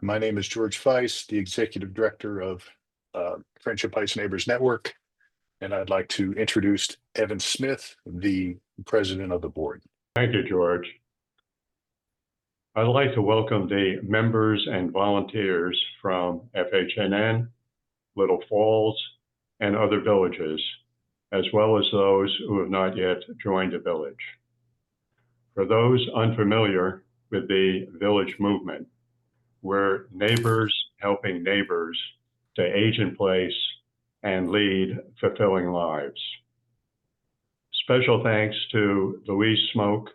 My name is George Feiss, the Executive Director of Friendship Heights Neighbors Network, and I'd like to introduce Evan Smith, the President of the Board. Thank you, George. I'd like to welcome the members and volunteers from FHNN, Little Falls, and other villages, as well as those who have not yet joined the village. For those unfamiliar with the village movement, we're neighbors helping neighbors to age in place and lead fulfilling lives. Special thanks to Louise Smoke,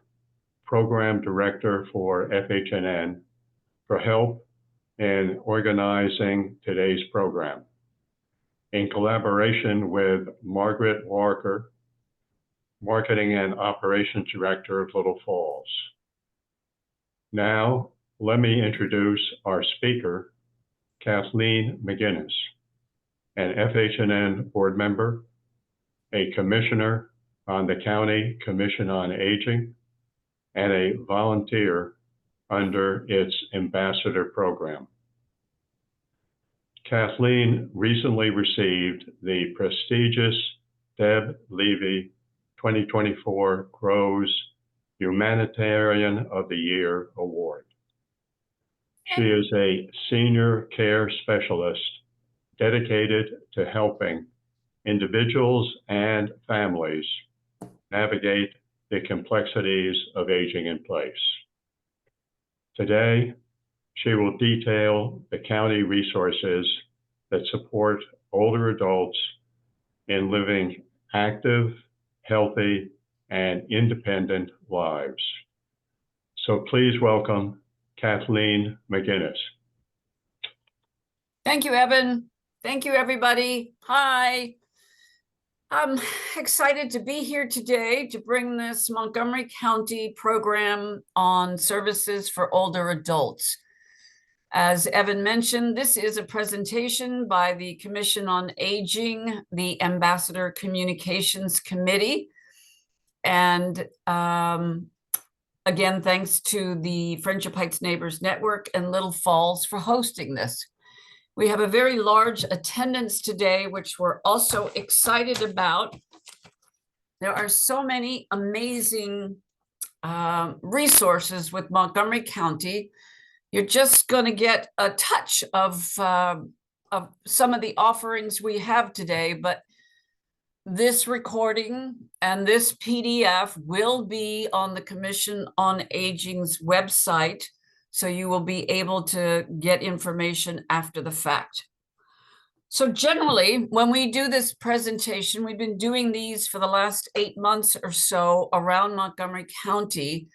Program Director for FHNN, for help in organizing today's program. In collaboration with Margaret Walker, Marketing and Operations Director of Little Falls. Now, let me introduce our speaker, Kathleen McGinnis, an FHNN board member, a commissioner on the County Commission on Aging, and a volunteer under its ambassador program. Kathleen recently received the prestigious Deb Levy 2024 Grows Humanitarian of the Year Award. She is a senior care specialist dedicated to helping individuals and families navigate the complexities of aging in place. Today, she will detail the county resources that support older adults in living active, healthy, and independent lives. So please welcome Kathleen McGinnis. Thank you, Evan. Thank you, everybody. Hi. I'm excited to be here today to bring this Montgomery County program on services for older adults. As Evan mentioned, this is a presentation by the Commission on Aging, the Ambassador Communications Committee. And again, thanks to the Friendship Heights Neighbors Network and Little Falls for hosting this. We have a very large attendance today, which we're also excited about. There are so many amazing resources with Montgomery County. You're just going to get a touch of some of the offerings we have today, but this recording and this PDF will be on the Commission on Aging's website, so you will be able to get information after the fact. So generally, when we do this presentation, we've been doing these for the last 8 months or so around Montgomery County.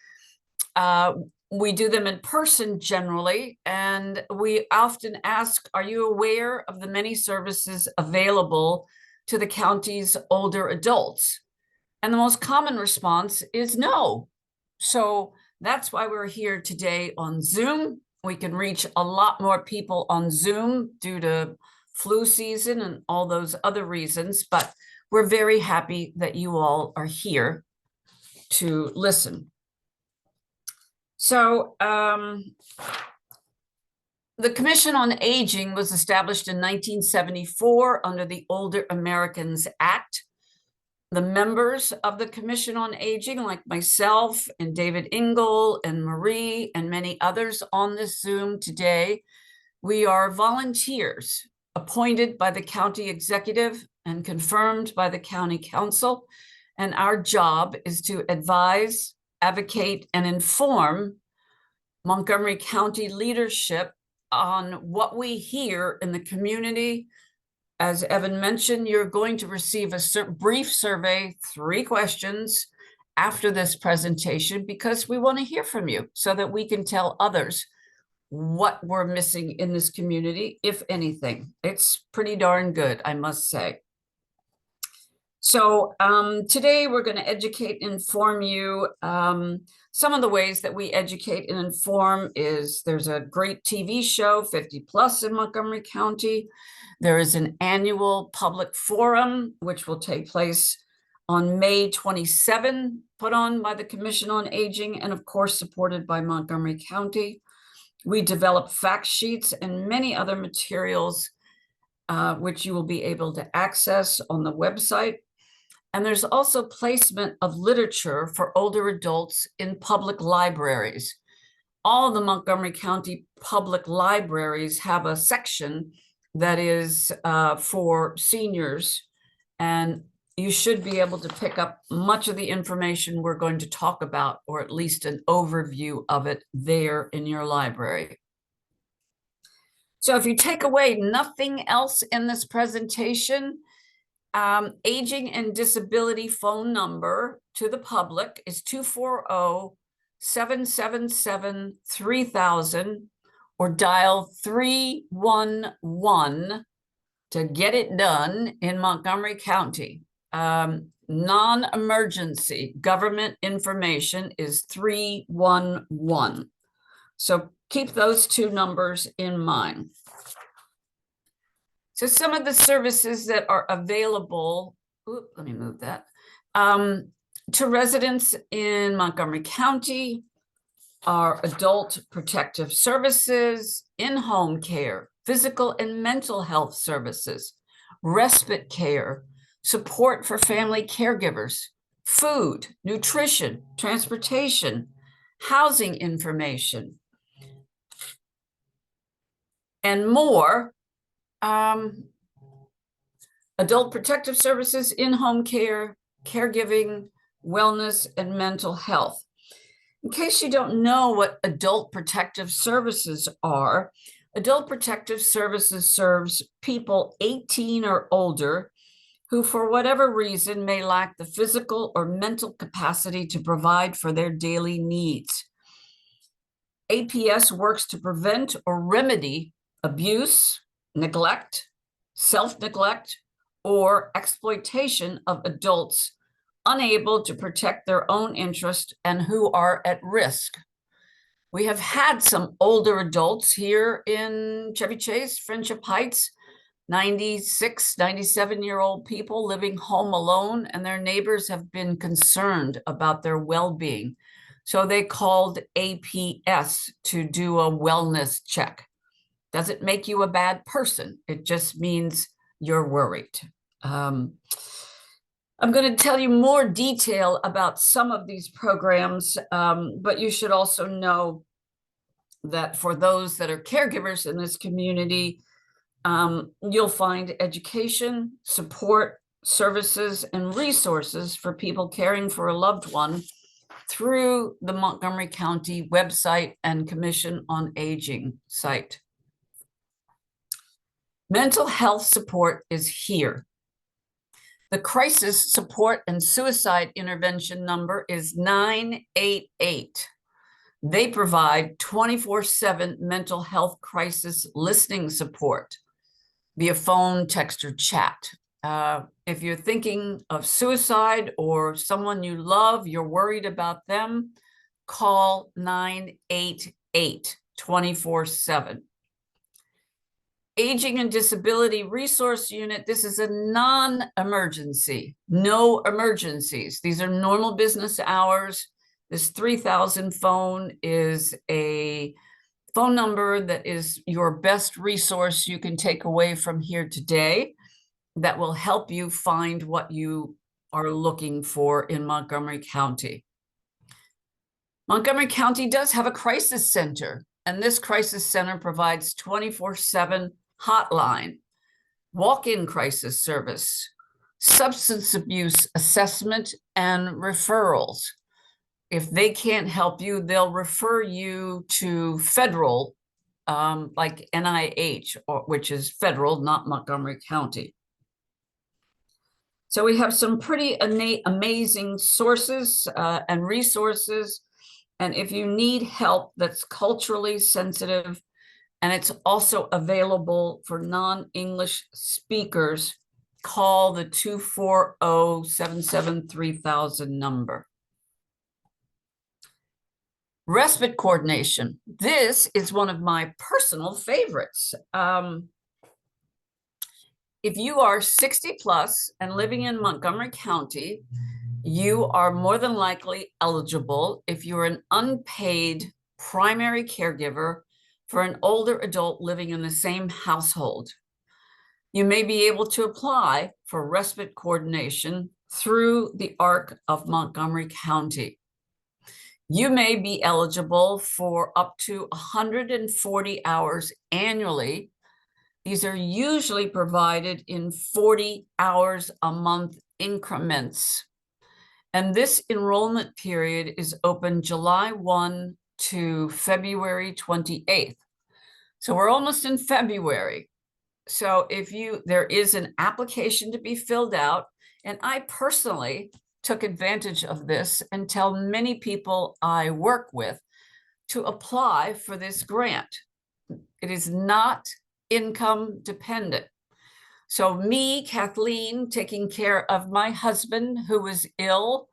We do them in person generally, and we often ask, are you aware of the many services available to the county's older adults? And the most common response is no. So that's why we're here today on Zoom. We can reach a lot more people on Zoom due to flu season and all those other reasons, but we're very happy that you all are here to listen. So the Commission on Aging was established in 1974 under the Older Americans Act. The members of the Commission on Aging, like myself and David Ingle and Marie and many others on this Zoom today, we are volunteers appointed by the county executive and confirmed by the county council. And our job is to advise, advocate, and inform Montgomery County leadership on what we hear in the community. As Evan mentioned, you're going to receive a brief survey, 3 questions after this presentation, because we want to hear from you so that we can tell others what we're missing in this community, if anything. It's pretty darn good, I must say. So today we're going to educate and inform you. Some of the ways that we educate and inform is there's a great TV show, 50 Plus in Montgomery County. There is an annual public forum, which will take place on May 27, put on by the Commission on Aging and of course supported by Montgomery County. We develop fact sheets and many other materials which you will be able to access on the website. And there's also placement of literature for older adults in public libraries. All of the Montgomery County public libraries have a section that is for seniors, and you should be able to pick up much of the information we're going to talk about, or at least an overview of it there in your library. So if you take away nothing else in this presentation, aging and disability phone number to the public is 240-777-3000, or dial 311 to get it done in Montgomery County. Non-emergency government information is 311. So keep those two numbers in mind. So some of the services that are available, let me move that, to residents in Montgomery County are adult protective services, in-home care, physical and mental health services, respite care, support for family caregivers, food, nutrition, transportation, housing information, and more. Adult protective services, in-home care, caregiving, wellness, and mental health. In case you don't know what adult protective services are, adult protective services serves people 18 or older who, for whatever reason, may lack the physical or mental capacity to provide for their daily needs. APS works to prevent or remedy abuse, neglect, self-neglect, or exploitation of adults unable to protect their own interest and who are at risk. We have had some older adults here in Chevy Chase, Friendship Heights, 96, 97-year-old people living home alone, and their neighbors have been concerned about their well-being. So they called APS to do a wellness check. Doesn't make you a bad person. It just means you're worried. I'm going to tell you more detail about some of these programs, but you should also know that for those that are caregivers in this community, you'll find education, support, services, and resources for people caring for a loved one through the Montgomery County website and Commission on Aging site. Mental health support is here. The crisis support and suicide intervention number is 988. They provide 24/7 mental health crisis listening support via phone, text, or chat. If you're thinking of suicide or someone you love, you're worried about them, call 988 24/7. Aging and Disability Resource Unit, this is a non-emergency, no emergencies. These are normal business hours. This 3000 phone is a phone number that is your best resource you can take away from here today that will help you find what you are looking for in Montgomery County. Montgomery County does have a crisis center, and this crisis center provides 24/7 hotline, walk-in crisis service, substance abuse assessment, and referrals. If they can't help you, they'll refer you to federal, like NIH, which is federal, not Montgomery County. So we have some pretty amazing sources and resources. And if you need help that's culturally sensitive, and it's also available for non-English speakers, call the 240-773,000 number. Respite coordination. This is one of my personal favorites. If you are 60 plus and living in Montgomery County, you are more than likely eligible if you're an unpaid primary caregiver for an older adult living in the same household. You may be able to apply for respite coordination through the ARC of Montgomery County. You may be eligible for up to 140 hours annually. These are usually provided in 40 hours a month increments. And this enrollment period is open July 1 to February 28th. So we're almost in February. So there is an application to be filled out, and I personally took advantage of this and tell many people I work with to apply for this grant. It is not income dependent. So me, Kathleen, taking care of my husband who was ill,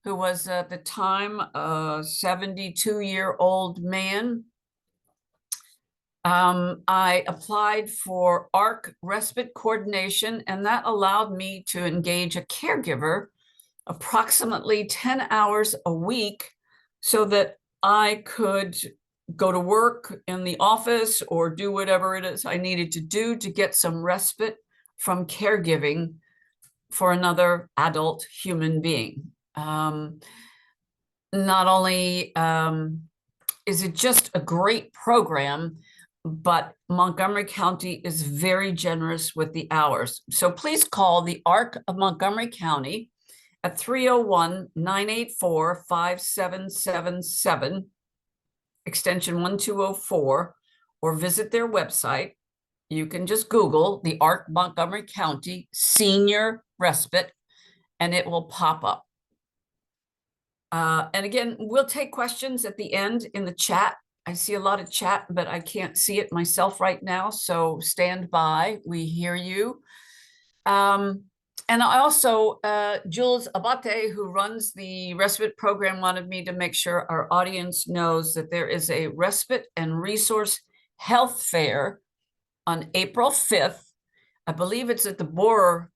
who was at the time a 72-year-old man. I applied for ARC respite coordination, and that allowed me to engage a caregiver approximately 10 hours a week so that I could go to work in the office or do whatever it is I needed to do to get some respite from caregiving for another adult human being. Not only is it just a great program, but Montgomery County is very generous with the hours. So please call the ARC of Montgomery County at 301-984-5777, extension 1204, or visit their website. You can just Google the ARC Montgomery County Senior Respite, and it will pop up. And again, we'll take questions at the end in the chat. I see a lot of chat, but I can't see it myself right now. So stand by. We hear you. And I also, Jules Abate, who runs the respite program, wanted me to make sure our audience knows that there is a respite and resource health fair on April 5th. I believe it's at the Boer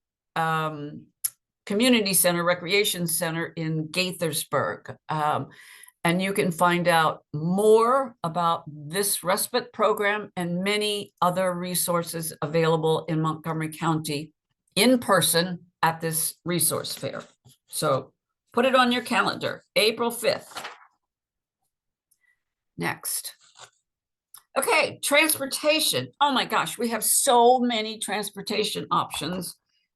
Community Center, Recreation Center in Gaithersburg. And you can find out more about this respite program and many other resources available in Montgomery County in person at this resource fair. So put it on your calendar, April 5th. Next. Okay, transportation. Oh my gosh, we have so many transportation options.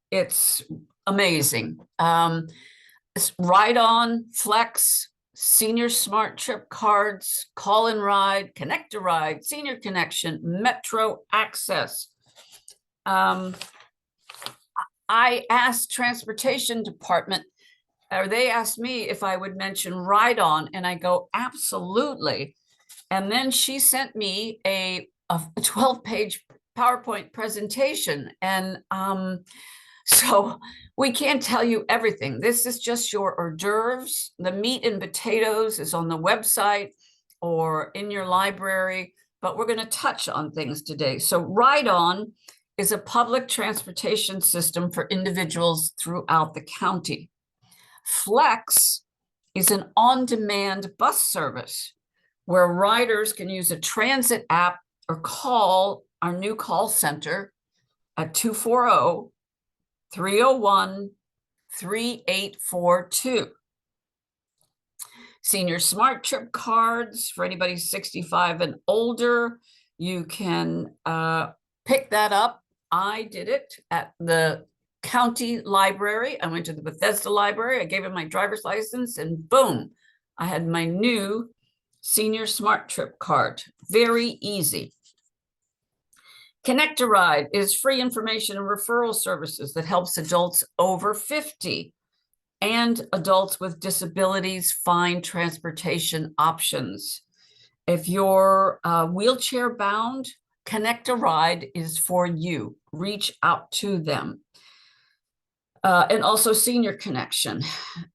It's amazing. It's Ride On, Flex, Senior Smart Trip Cards, Call and Ride, Connect a Ride, Senior Connection, Metro Access. I asked Transportation Department, or they asked me if I would mention Ride On, and I go, absolutely. And then she sent me a 12-page PowerPoint presentation. And so we can't tell you everything. This is just your hors d'oeuvres. The meat and potatoes is on the website or in your library, but we're going to touch on things today. So Ride On is a public transportation system for individuals throughout the county. Flex is an on-demand bus service where riders can use a transit app or call our new call center at 240-301-3842. Senior Smart Trip Cards for anybody 65 and older. You can pick that up. I did it at the county library. I went to the Bethesda library. I gave him my driver's license and boom, I had my new Senior Smart Trip card. Very easy. Connect a Ride is free information and referral services that helps adults over 50 and adults with disabilities find transportation options. If you're wheelchair bound, Connect a Ride is for you. Reach out to them. And also Senior Connection.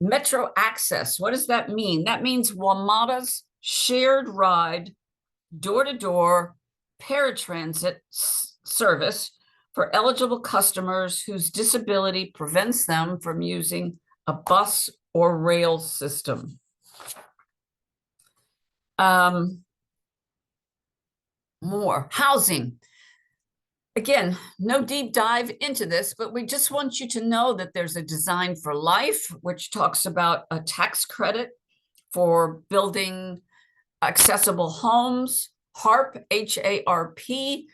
Metro Access, what does that mean? That means WMATA's shared ride, door-to-door paratransit service for eligible customers whose disability prevents them from using a bus or rail system. more housing. Again, no deep dive into this, but we just want you to know that there's a Design for Life, which talks about a tax credit for building accessible homes, HARP, H-A-R-P,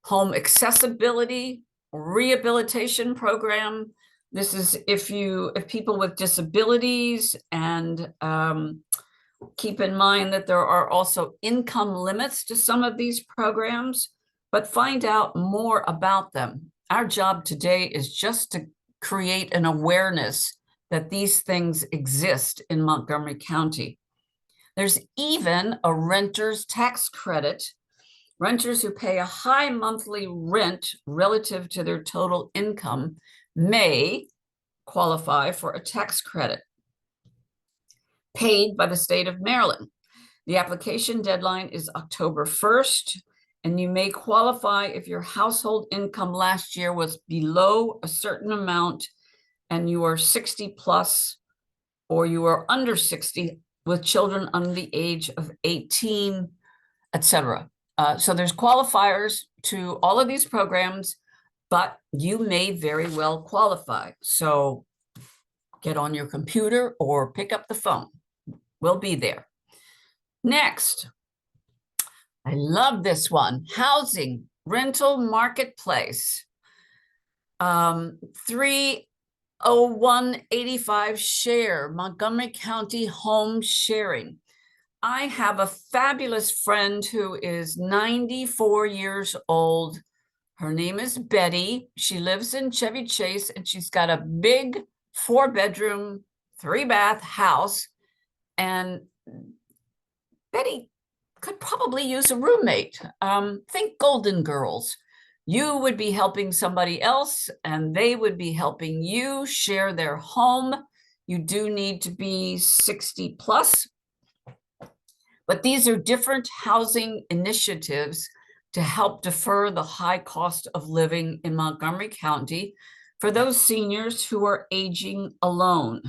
home accessibility, rehabilitation program. This is if people with disabilities, and keep in mind that there are also income limits to some of these programs, but find out more about them. Our job today is just to create an awareness that these things exist in Montgomery County. There's even a renter's tax credit. Renters who pay a high monthly rent relative to their total income may qualify for a tax credit paid by the state of Maryland. The application deadline is October 1st, and you may qualify if your household income last year was below a certain amount and you are 60 plus, or you are under 60 with children under the age of 18, etc. So there's qualifiers to all of these programs, but you may very well qualify. So get on your computer or pick up the phone. We'll be there. Next, I love this one. Housing rental marketplace. 30185 share, Montgomery County home sharing. I have a fabulous friend who is 94 years old. Her name is Betty. She lives in Chevy Chase, and she's got a big 4-bedroom, 3-bath house. And Betty could probably use a roommate. Think Golden Girls. You would be helping somebody else, and they would be helping you share their home. You do need to be 60 plus. But these are different housing initiatives to help defer the high cost of living in Montgomery County for those seniors who are aging alone.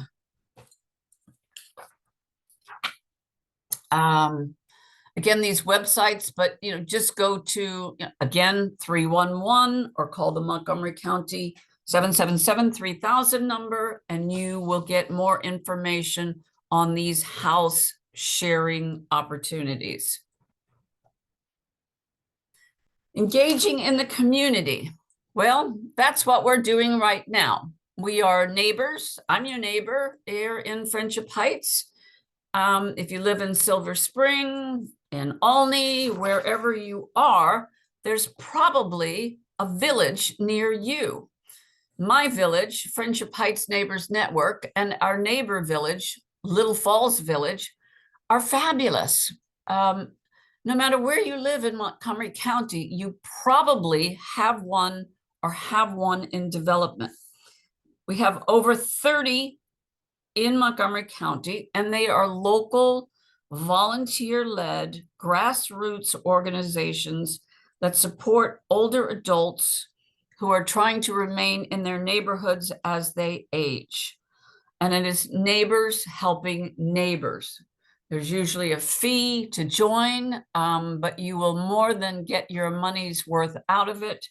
Again, these websites, but just go to, again, 311 or call the Montgomery County 777-3000 number, and you will get more information on these house sharing opportunities. Engaging in the community. Well, that's what we're doing right now. We are neighbors. I'm your neighbor here in Friendship Heights. If you live in Silver Spring, in Olney, wherever you are, there's probably a village near you. My village, Friendship Heights Neighbors Network, and our neighbor village, Little Falls Village, are fabulous. No matter where you live in Montgomery County, you probably have one or have one in development. We have over 30 in Montgomery County, and they are local, volunteer-led, grassroots organizations that support older adults who are trying to remain in their neighborhoods as they age. And it is neighbors helping neighbors. There's usually a fee to join, but you will more than get your money's worth out of it.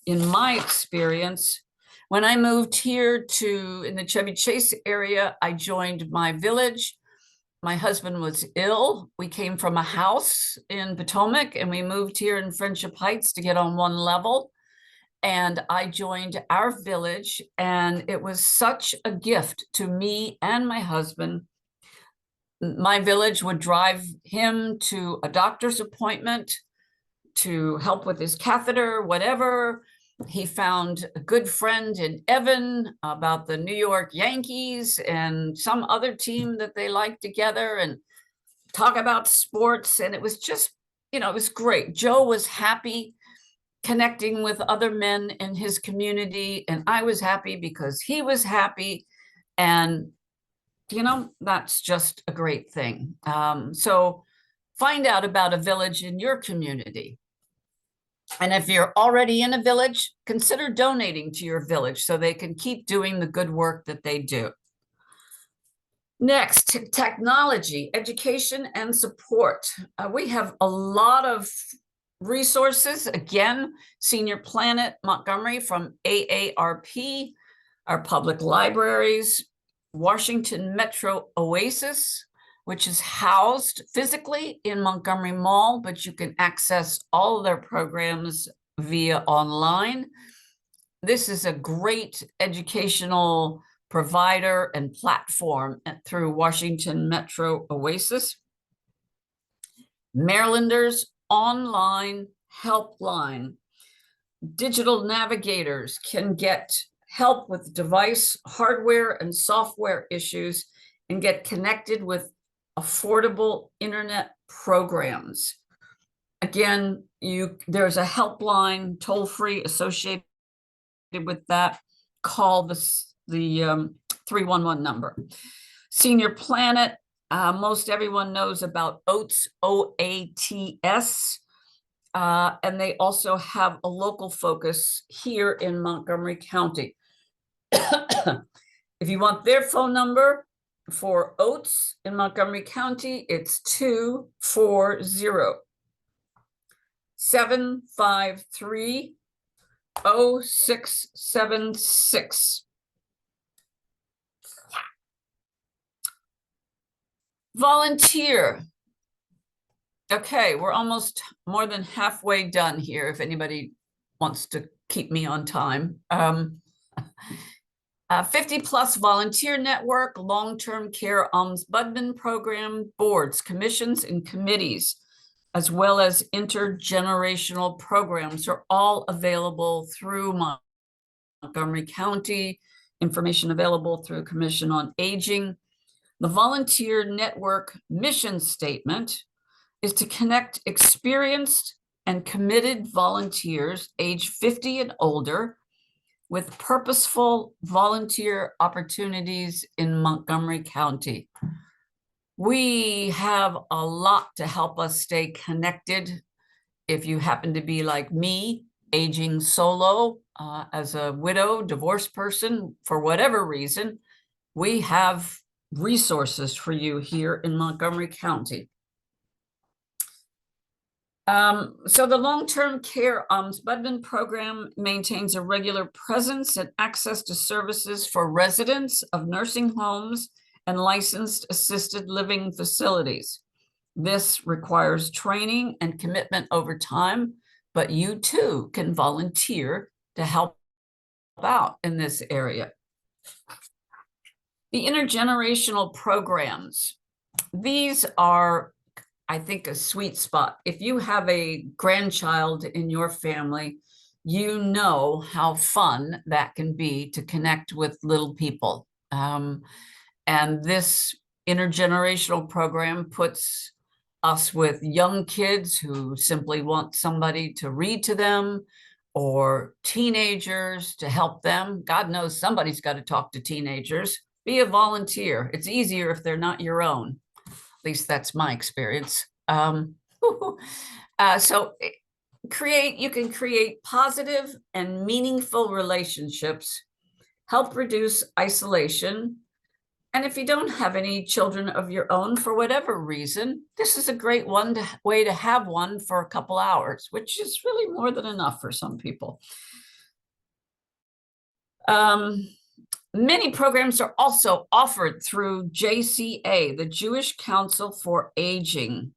In my experience, when I moved here in the Chevy Chase area, I joined my village. My husband was ill. We came from a house in Potomac, and we moved here in Friendship Heights to get on one level. And I joined our village, and it was such a gift to me and my husband. My village would drive him to a doctor's appointment to help with his catheter, whatever. He found a good friend in Evan about the New York Yankees and some other team that they liked together, and talk about sports. And it was just, it was great. Joe was happy connecting with other men in his community, and I was happy because he was happy. And that's just a great thing. So find out about a village in your community. And if you're already in a village, consider donating to your village so they can keep doing the good work that they do. Next, technology, education, and support. We have a lot of resources, again, Senior Planet Montgomery from AARP, our public libraries, Washington Metro Oasis, which is housed physically in Montgomery Mall, but you can access all of their programs via online. This is a great educational provider and platform through Washington Metro Oasis. Marylanders Online Helpline. Digital navigators can get help with device hardware and software issues and get connected with affordable internet programs. Again, there's a helpline toll-free associated with that. Call the 311 number. Senior Planet, most everyone knows about OATS, OATS, and they also have a local focus here in Montgomery County. If you want their phone number for OATS in Montgomery County, it's 240-753-0676. Volunteer. Okay, we're almost more than halfway done here, if anybody wants to keep me on time. 50+ volunteer network, long-term care ombudsman program, boards, commissions, and committees, as well as intergenerational programs are all available through Montgomery County. Information available through Commission on Aging. The volunteer network mission statement is to connect experienced and committed volunteers age 50 and older with purposeful volunteer opportunities in Montgomery County. We have a lot to help us stay connected. If you happen to be like me, aging solo, as a widow, divorced person, for whatever reason, we have resources for you here in Montgomery County. So the long-term care ombudsman program maintains a regular presence and access to services for residents of nursing homes and licensed assisted living facilities. This requires training and commitment over time, but you too can volunteer to help out in this area. The intergenerational programs. These are, I think, a sweet spot. If you have a grandchild in your family, you know how fun that can be to connect with little people. And this intergenerational program puts us with young kids who simply want somebody to read to them, or teenagers to help them. God knows somebody's got to talk to teenagers. Be a volunteer. It's easier if they're not your own. At least that's my experience. So you can create positive and meaningful relationships, help reduce isolation. And if you don't have any children of your own for whatever reason, this is a great way to have one for a couple hours, which is really more than enough for some people. Many programs are also offered through JCA, the Jewish Council for Aging,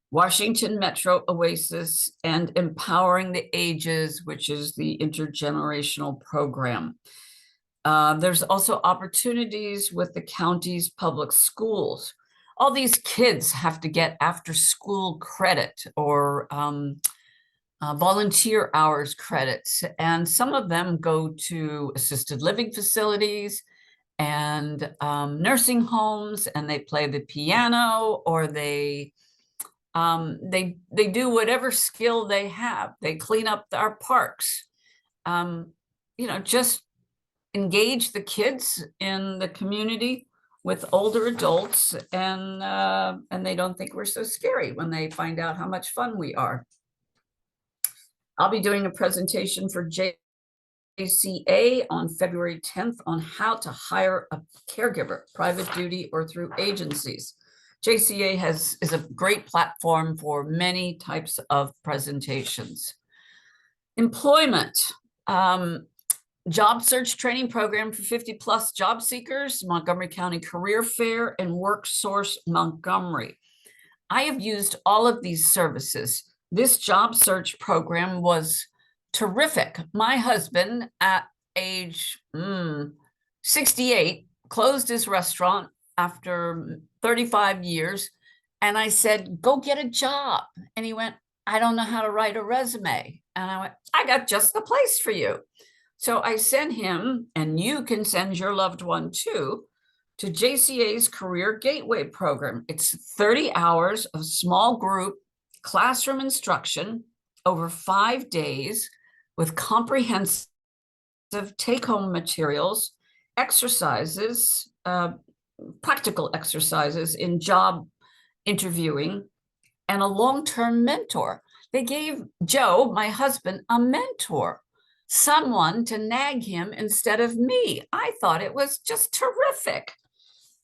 Washington Metro Oasis, and Empowering the Ages, which is the intergenerational program. There's also opportunities with the county's public schools. All these kids have to get after school credit or volunteer hours credits, and some of them go to assisted living facilities and nursing homes, and they play the piano, or they do whatever skill they have. They clean up our parks. Just engage the kids in the community with older adults, and they don't think we're so scary when they find out how much fun we are. I'll be doing a presentation for JCA on February 10th on how to hire a caregiver, private duty or through agencies. JCA is a great platform for many types of presentations. Employment, job search training program for 50+ job seekers, Montgomery County Career Fair, and WorkSource Montgomery. I have used all of these services. This job search program was terrific. My husband at age 68 closed his restaurant after 35 years. And I said, go get a job. And he went, I don't know how to write a resume. And I went, I got just the place for you. So I sent him, and you can send your loved one too, to JCA's Career Gateway program. It's 30 hours of small group classroom instruction over 5 days with comprehensive take-home materials, exercises, practical exercises in job interviewing, and a long-term mentor. They gave Joe, my husband, a mentor, someone to nag him instead of me. I thought it was just terrific.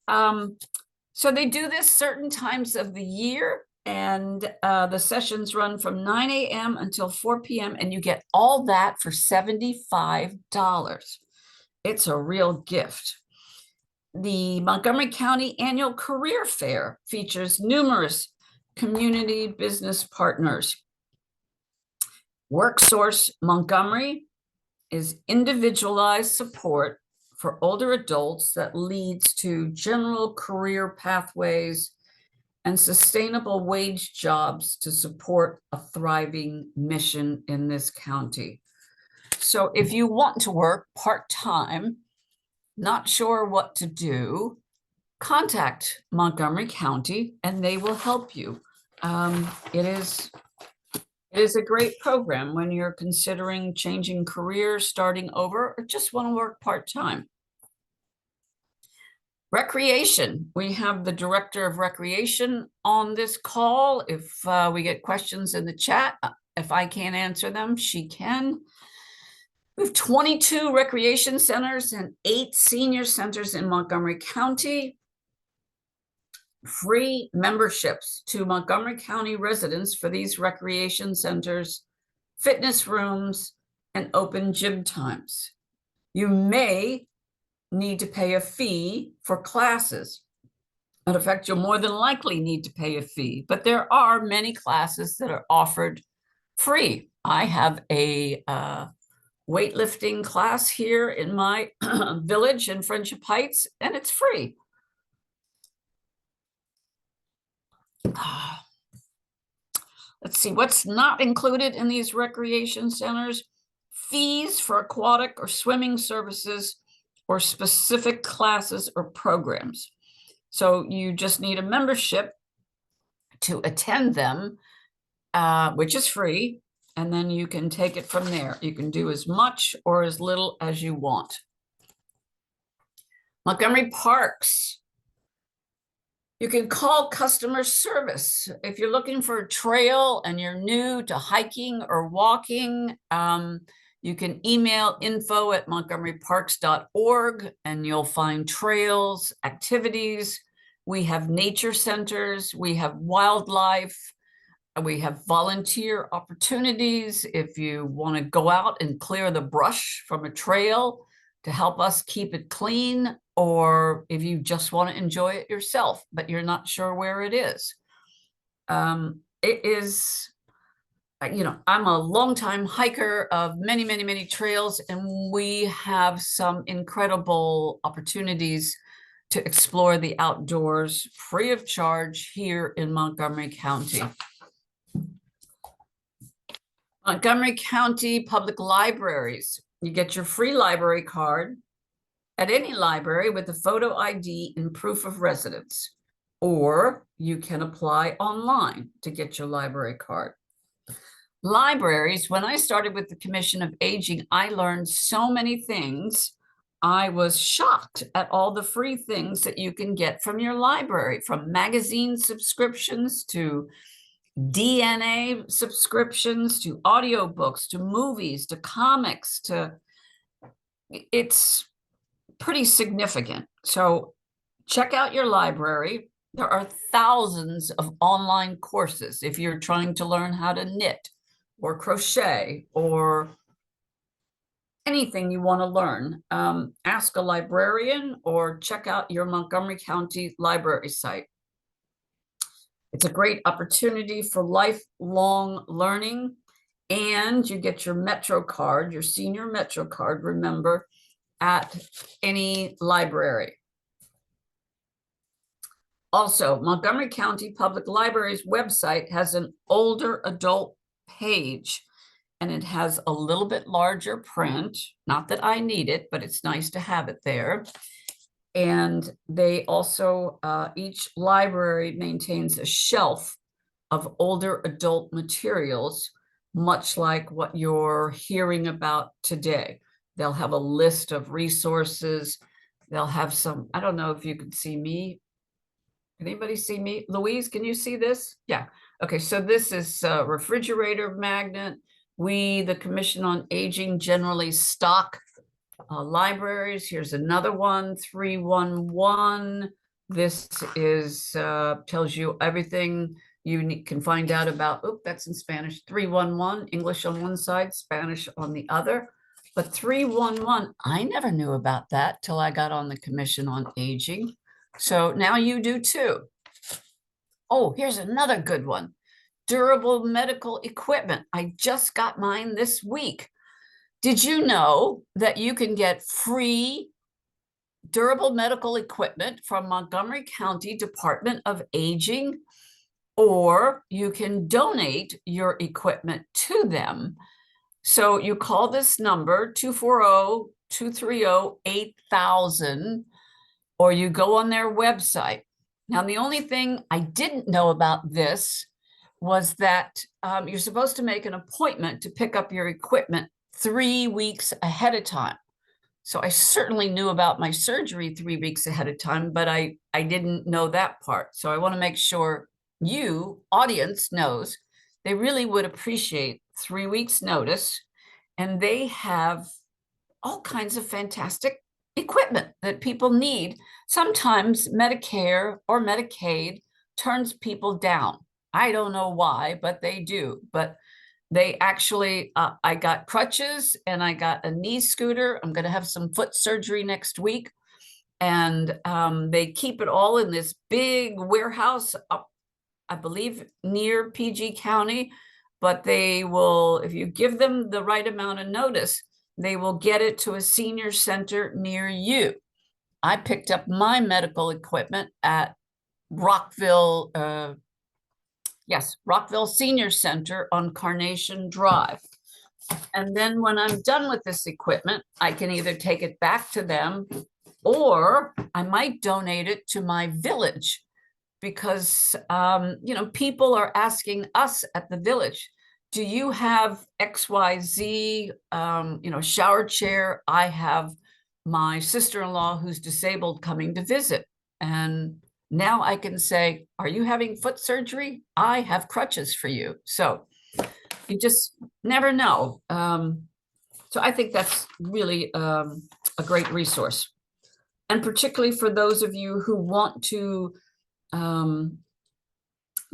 So they do this certain times of the year, and the sessions run from 9 a.m. until 4 p.m. and you get all that for $75. It's a real gift. The Montgomery County Annual Career Fair features numerous community business partners. WorkSource Montgomery is individualized support for older adults that leads to general career pathways and sustainable wage jobs to support a thriving mission in this county. So if you want to work part-time, not sure what to do, contact Montgomery County and they will help you. It is a great program when you're considering changing careers, starting over, or just want to work part-time. Recreation, we have the Director of Recreation on this call. If we get questions in the chat, if I can't answer them, she can. We have 22 recreation centers and 8 senior centers in Montgomery County. Free memberships to Montgomery County residents for these recreation centers, fitness rooms, and open gym times. You may need to pay a fee for classes. In fact, you'll more than likely need to pay a fee, but there are many classes that are offered free. I have a weightlifting class here in my village in Friendship Heights, and it's free. Let's see, what's not included in these recreation centers? Fees for aquatic or swimming services or specific classes or programs. So you just need a membership to attend them, which is free, and then you can take it from there. You can do as much or as little as you want. Montgomery Parks. You can call customer service. If you're looking for a trail and you're new to hiking or walking, you can email info@montgomeryparks.org and you'll find trails, activities. We have nature centers, we have wildlife, we have volunteer opportunities. If you want to go out and clear the brush from a trail to help us keep it clean, or if you just want to enjoy it yourself, but you're not sure where it is. It is, you know, I'm a longtime hiker of many, many, many trails, and we have some incredible opportunities to explore the outdoors free of charge here in Montgomery County. Montgomery County Public Libraries. You get your free library card at any library with a photo ID and proof of residence, or you can apply online to get your library card. Libraries, when I started with the Commission of Aging, I learned so many things. I was shocked at all the free things that you can get from your library, from magazine subscriptions to DNA subscriptions to audiobooks to movies to comics to, it's pretty significant. So check out your library. There are thousands of online courses if you're trying to learn how to knit or crochet or anything you want to learn. Ask a librarian or check out your Montgomery County Library site. It's a great opportunity for lifelong learning, and you get your Metro card, your senior Metro card, remember, at any library. Also, Montgomery County Public Library's website has an older adult page, and it has a little bit larger print. Not that I need it, but it's nice to have it there. And they also, each library maintains a shelf of older adult materials, much like what you're hearing about today. They'll have a list of resources. They'll have some, I don't know if you can see me. Can anybody see me? Louise, can you see this? Yeah. Okay, so this is a refrigerator magnet. We, the Commission on Aging, generally stock libraries. Here's another one, 311. This is tells you everything you can find out about. Oh, that's in Spanish. 311, English on one side, Spanish on the other. But 311, I never knew about that till I got on the Commission on Aging. So now you do too. Oh, here's another good one. Durable medical equipment. I just got mine this week. Did you know that you can get free durable medical equipment from Montgomery County Department of Aging, or you can donate your equipment to them? So you call this number 240-230-8000, or you go on their website. Now, the only thing I didn't know about this was that you're supposed to make an appointment to pick up your equipment 3 weeks ahead of time. So I certainly knew about my surgery 3 weeks ahead of time, but I didn't know that part. So I want to make sure you, audience, knows they really would appreciate 3 weeks notice. And they have all kinds of fantastic equipment that people need. Sometimes Medicare or Medicaid turns people down. I don't know why, but they do. But they actually, I got crutches and I got a knee scooter. I'm going to have some foot surgery next week. And they keep it all in this big warehouse up, I believe, near PG County. But they will, if you give them the right amount of notice, they will get it to a senior center near you. I picked up my medical equipment at Rockville, Rockville Senior Center on Carnation Drive. And then when I'm done with this equipment, I can either take it back to them or I might donate it to my village, because, people are asking us at the village, do you have XYZ, shower chair? I have my sister-in-law who's disabled coming to visit. And now I can say, are you having foot surgery? I have crutches for you. So you just never know. So I think that's really a great resource. And particularly for those of you who want to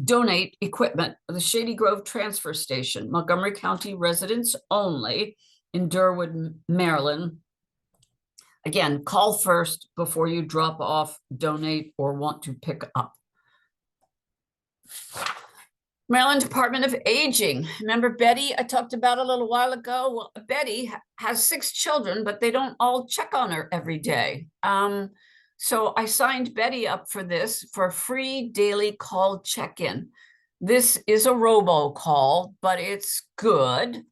donate equipment, the Shady Grove Transfer Station, Montgomery County residents only, in Durwood, Maryland. Again, call first before you drop off, donate, or want to pick up. Maryland Department of Aging. Remember Betty I talked about a little while ago? Well, Betty has 6 children, but they don't all check on her every day. So I signed Betty up for this, for a free daily call check-in. This is a robocall, but it's good.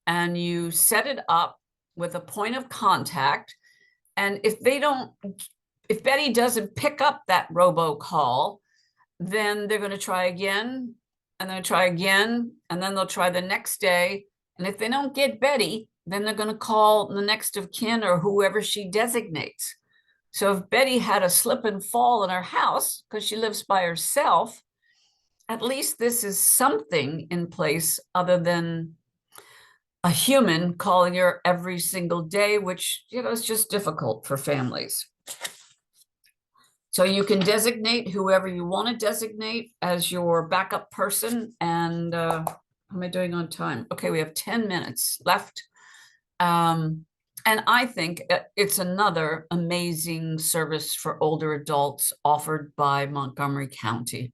And you set it up with a point of contact. And if Betty doesn't pick up that robocall, then they're going to try again, and they'll try again, and then they'll try the next day. And if they don't get Betty, then they're going to call the next of kin or whoever she designates. So if Betty had a slip and fall in her house because she lives by herself, at least this is something in place other than a human calling her every single day, which, is just difficult for families. So you can designate whoever you want to designate as your backup person. And how am I doing on time? Okay, we have 10 minutes left. And I think it's another amazing service for older adults offered by Montgomery County.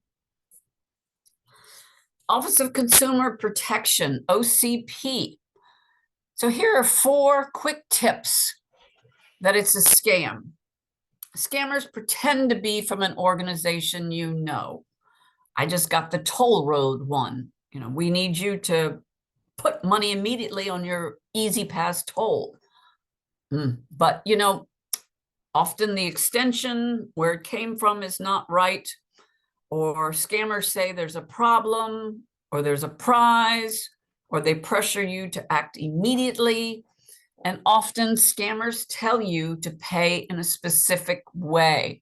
Office of Consumer Protection, OCP. So here are 4 quick tips that it's a scam. Scammers pretend to be from an organization you know. I just got the toll road one. You know, we need you to put money immediately on your Easy Pass toll. But, you know, often the extension where it came from is not right, or scammers say there's a problem, or there's a prize, or they pressure you to act immediately. And often scammers tell you to pay in a specific way.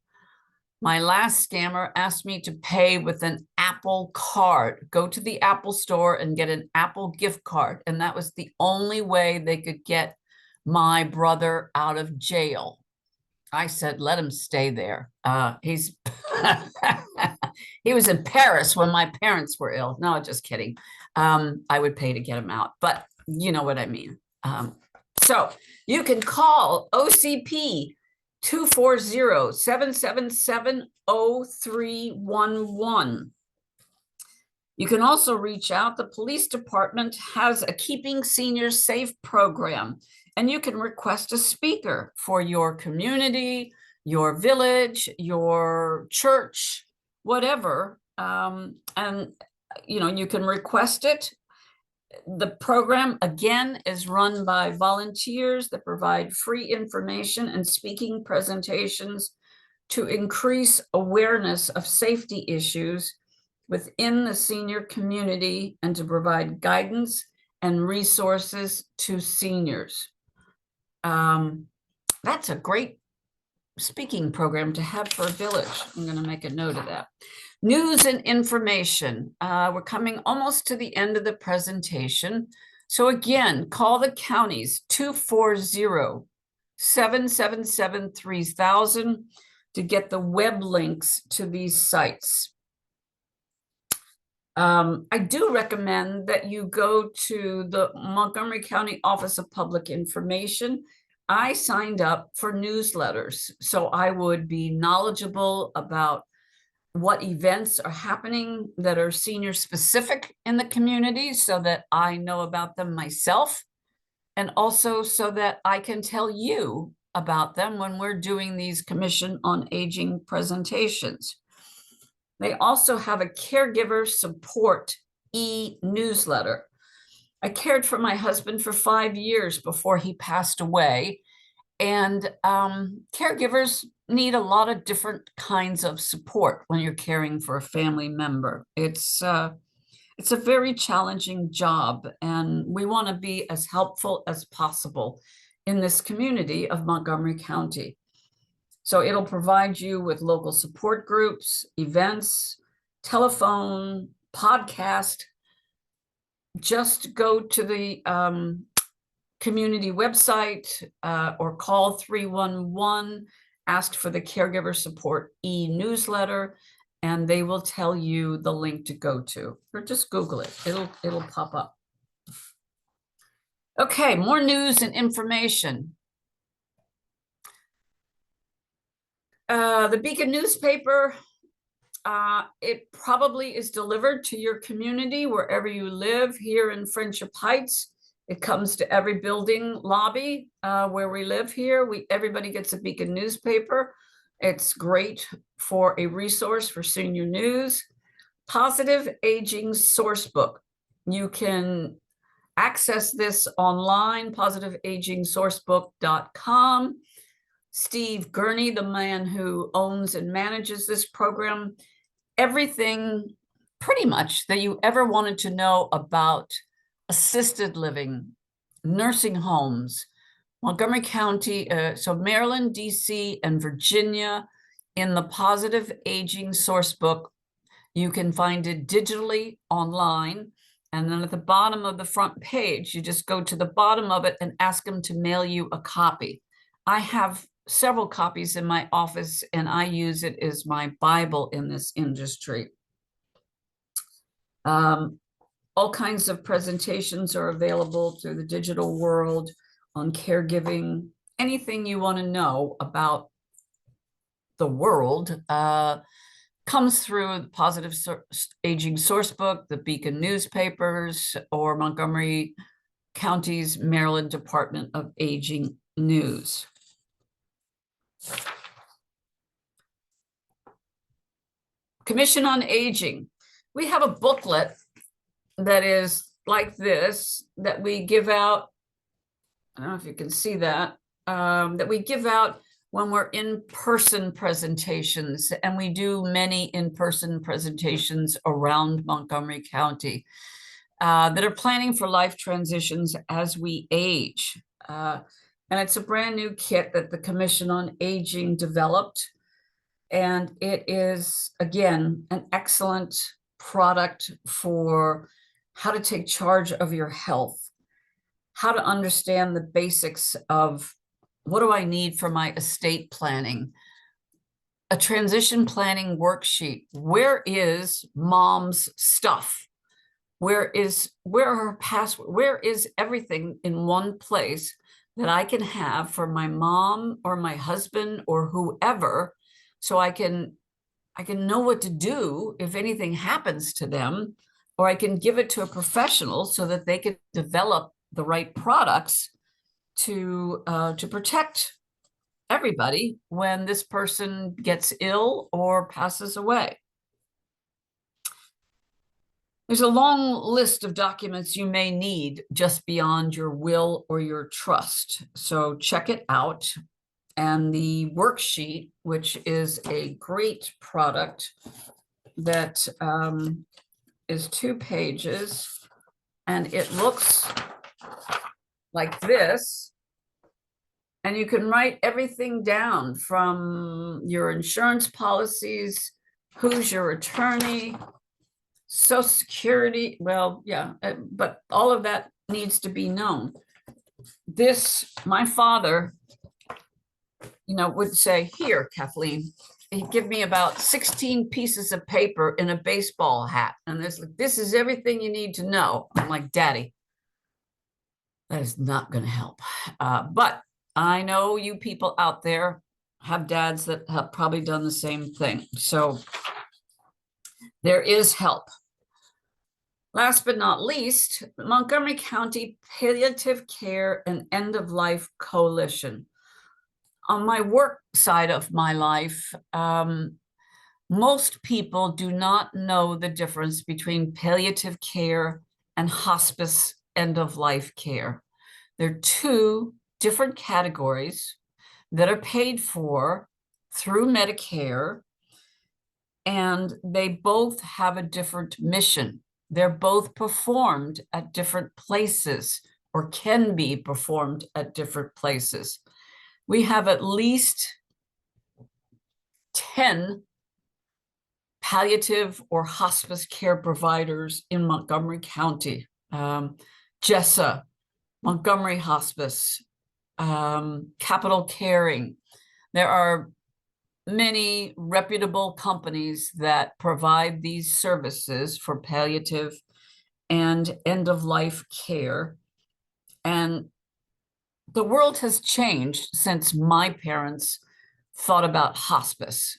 My last scammer asked me to pay with an Apple card. Go to the Apple store and get an Apple gift card. And that was the only way they could get my brother out of jail. I said, let him stay there. He was in Paris when my parents were ill. No, just kidding. I would pay to get him out, but you know what I mean. So you can call OCP 240-777-0311. You can also reach out. The police department has a Keeping Seniors Safe program, and you can request a speaker for your community, your village, your church, whatever. And, you know, you can request it. The program, again, is run by volunteers that provide free information and speaking presentations to increase awareness of safety issues within the senior community and to provide guidance and resources to seniors. That's a great speaking program to have for a village. I'm going to make a note of that. News and information. We're coming almost to the end of the presentation. So again, call the counties 240-777-3000 to get the web links to these sites. I do recommend that you go to the Montgomery County Office of Public Information. I signed up for newsletters, so I would be knowledgeable about what events are happening that are senior specific in the community so that I know about them myself, and also so that I can tell you about them when we're doing these Commission on Aging presentations. They also have a caregiver support e-newsletter. I cared for my husband for 5 years before he passed away, and caregivers need a lot of different kinds of support when you're caring for a family member. It's a very challenging job, and we want to be as helpful as possible in this community of Montgomery County. So it'll provide you with local support groups, events, telephone, podcast. Just go to the community website or call 311, ask for the caregiver support e-newsletter, and they will tell you the link to go to, or just Google it. It'll pop up. Okay, more news and information. The Beacon newspaper, it probably is delivered to your community wherever you live. Here in Friendship Heights, it comes to every building lobby where we live here. Everybody gets a Beacon newspaper. It's great for a resource for senior news. Positive Aging Sourcebook. You can access this online, positiveagingsourcebook.com. Steve Gurney, the man who owns and manages this program, everything pretty much that you ever wanted to know about assisted living, nursing homes, Montgomery County, so Maryland, DC, and Virginia. In the Positive Aging Sourcebook, you can find it digitally online. And then at the bottom of the front page, you just go to the bottom of it and ask them to mail you a copy. I have several copies in my office, and I use it as my Bible in this industry. All kinds of presentations are available through the digital world on caregiving. Anything you want to know about the world comes through the Positive Aging Sourcebook, the Beacon newspapers, or Montgomery County's Maryland Department of Aging News. Commission on Aging. We have a booklet that is like this, that we give out. I don't know if you can see that, that we give out when we're in-person presentations, and we do many in-person presentations around Montgomery County that are planning for life transitions as we age. And it's a brand new kit that the Commission on Aging developed. And it is, again, an excellent product for how to take charge of your health, how to understand the basics of what do I need for my estate planning, a transition planning worksheet. Where is mom's stuff? Where are her password? Where is everything in one place that I can have for my mom or my husband or whoever, so I can know what to do if anything happens to them, or I can give it to a professional so that they can develop the right products to protect everybody when this person gets ill or passes away. There's a long list of documents you may need just beyond your will or your trust. So check it out. And the worksheet, which is a great product that is 2 pages, and it looks like this. And you can write everything down from your insurance policies, who's your attorney, Social Security. Well, yeah, but all of that needs to be known. This, my father, would say, here, Kathleen, he'd give me about 16 pieces of paper in a baseball hat. And this is everything you need to know. I'm like, Daddy, that is not going to help. But I know you people out there have dads that have probably done the same thing. So there is help. Last but not least, Montgomery County Palliative Care and End of Life Coalition. On my work side of my life, most people do not know the difference between palliative care and hospice end of life care. They're 2 different categories that are paid for through Medicare, and they both have a different mission. They're both performed at different places, or can be performed at different places. We have at least 10 palliative or hospice care providers in Montgomery County. Jessa, Montgomery Hospice, Capital Caring. There are many reputable companies that provide these services for palliative and end-of-life care. And the world has changed since my parents thought about hospice.